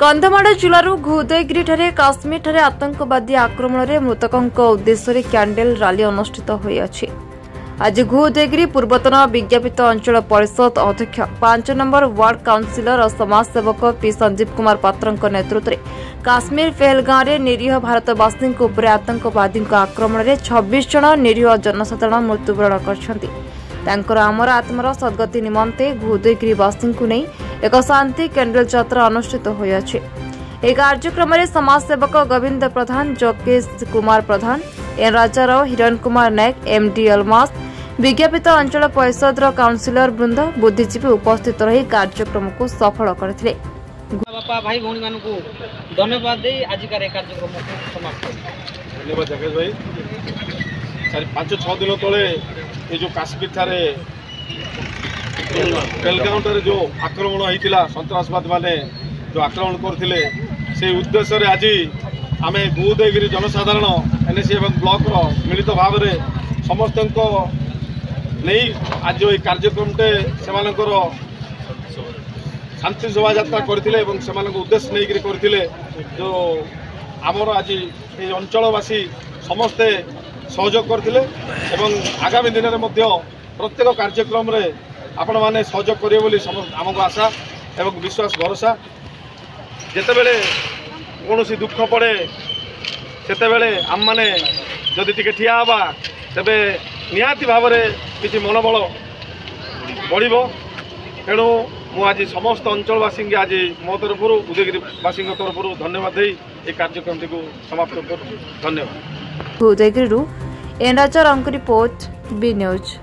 कंधमाड़ जिलूर उदयगिरी काश्मीर आतंकवादी आक्रमण में मृतकों उद्देश्य कैंडल रैली अनुष्ठित होती। आज उदयगिरी पूर्वतन विज्ञापित अंचल परिषद अध्यक्ष 5 नंबर वार्ड काउंसिलर और समाजसेवक पी संजीव कुमार पात्र नेतृत्व में काश्मीर पहलगांव में निरीह भारतवासी आतंकवादी आक्रमण में 26 जन निरीह जनसाधारण मृत्युवरण कर आमर आत्मार सद्गति निमंते उदयगिरीवासी को नहीं एक शांति कैंडल यात्रा अनुष्ठित होती। एक कार्यक्रम में समाजसेवक गोविंद प्रधान, जकेश कुमार प्रधान, एन राजाराव, हिरण कुमार नायक, एमडी अलमास, विज्ञापित अंचल परिषद काउंसिलर वृंद, बुद्धिजीवी उपस्थित रही कार्यक्रम को सफल करथिले। बापा भाई भौणी मानू को धन्यवाद दे आज का कार्यक्रम को समाप्त। धन्यवाद जगेश भाई। 5-6 दिन तले ये जो काश्मीर थारे पहलगांव जो आक्रमण होता सन्त्रासवाद माने जो आक्रमण करते से उद्देश्य आज आम उदयगिरी जनसाधारण एनएसी और ब्लॉक मिलित भाव में समस्त नहीं आज ये कार्यक्रमटे से शांति शोभा यात्रा करते उद्देश्य नहीं करते जो आमर आज ये अंचलवासी समस्ते सहयोग करते आगामी दिन में प्रत्येक कार्यक्रम रे आपण माने सहयोग करिवे बोली आमको आशा एवं विश्वास भरोसा। जेते बेले कोनोसी दुख पड़े सेते बेले आम माने जदि टिके ठिया हवा तेबे निहाती भाव में किसी मनोबल बढ़िबो। तेणु मु आज समस्त अंचलवासी आज मो तरफ उदयगिरीवासी तरफ धन्यवाद दे ये कार्यक्रम को समाप्त कर। धन्यवाद। उदयगिरी एन राजा रिपोर्ट बी न्यूज।